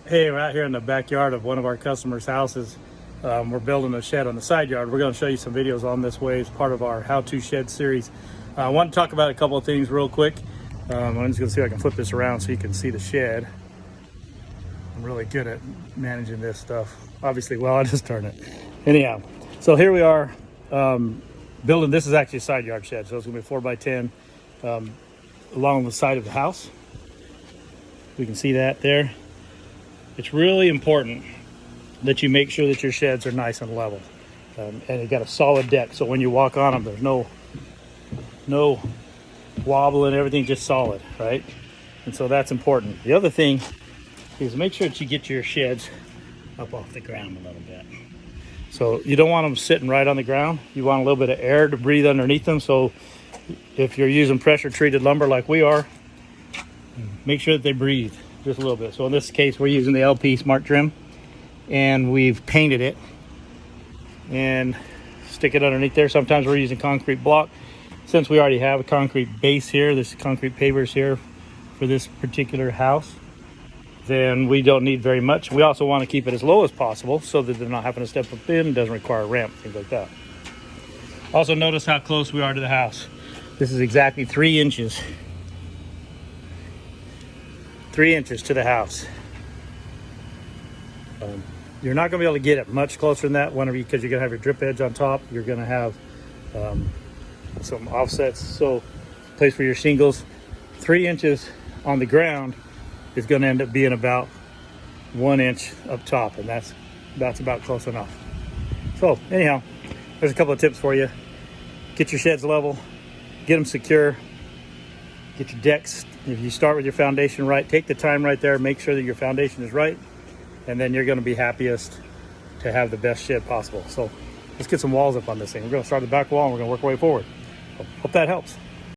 Hey, we're out here in the backyard of one of our customers' houses. We're building a shed on the side yard. We're going to show you some videos on this way as part of our how-to shed series. I want to talk about a couple of things real quick. I'm just going to see if I can flip this around so you can see the shed. I'm really good at managing this stuff. Obviously, well, I just turned it. Anyhow, so here we are building. This is actually a side yard shed, so it's going to be 4x10 along the side of the house. We can see that there. It's really important that you make sure that your sheds are nice and level, and you got a solid deck. So when you walk on them, there's no wobble and everything, just solid, right? And so that's important. The other thing is make sure that you get your sheds up off the ground a little bit. So you don't want them sitting right on the ground. You want a little bit of air to breathe underneath them. So if you're using pressure treated lumber like we are, make sure that they breathe just a little bit. So in this case, we're using the LP Smart Trim, and we've painted it and stick it underneath there. Sometimes we're using concrete block. Since we already have a concrete base here, this concrete pavers here for this particular house, then we don't need very much. We also want to keep it as low as possible so that they're not having to step up in, doesn't require a ramp, things like that. Also notice how close we are to the house. This is exactly 3 inches. 3 inches to the house. You're not going to be able to get it much closer than that because you're going to have your drip edge on top. You're going to have some offsets. So place for your shingles. 3 inches on the ground is going to end up being about 1 inch up top, and that's about close enough. So anyhow, there's a couple of tips for you. Get your sheds level, get them secure, get your decks. If you start with your foundation right, take the time right there, make sure that your foundation is right, and then you're going to be happiest to have the best shed possible. So let's get some walls up on this thing. We're going to start the back wall and we're going to work our way forward. Hope that helps.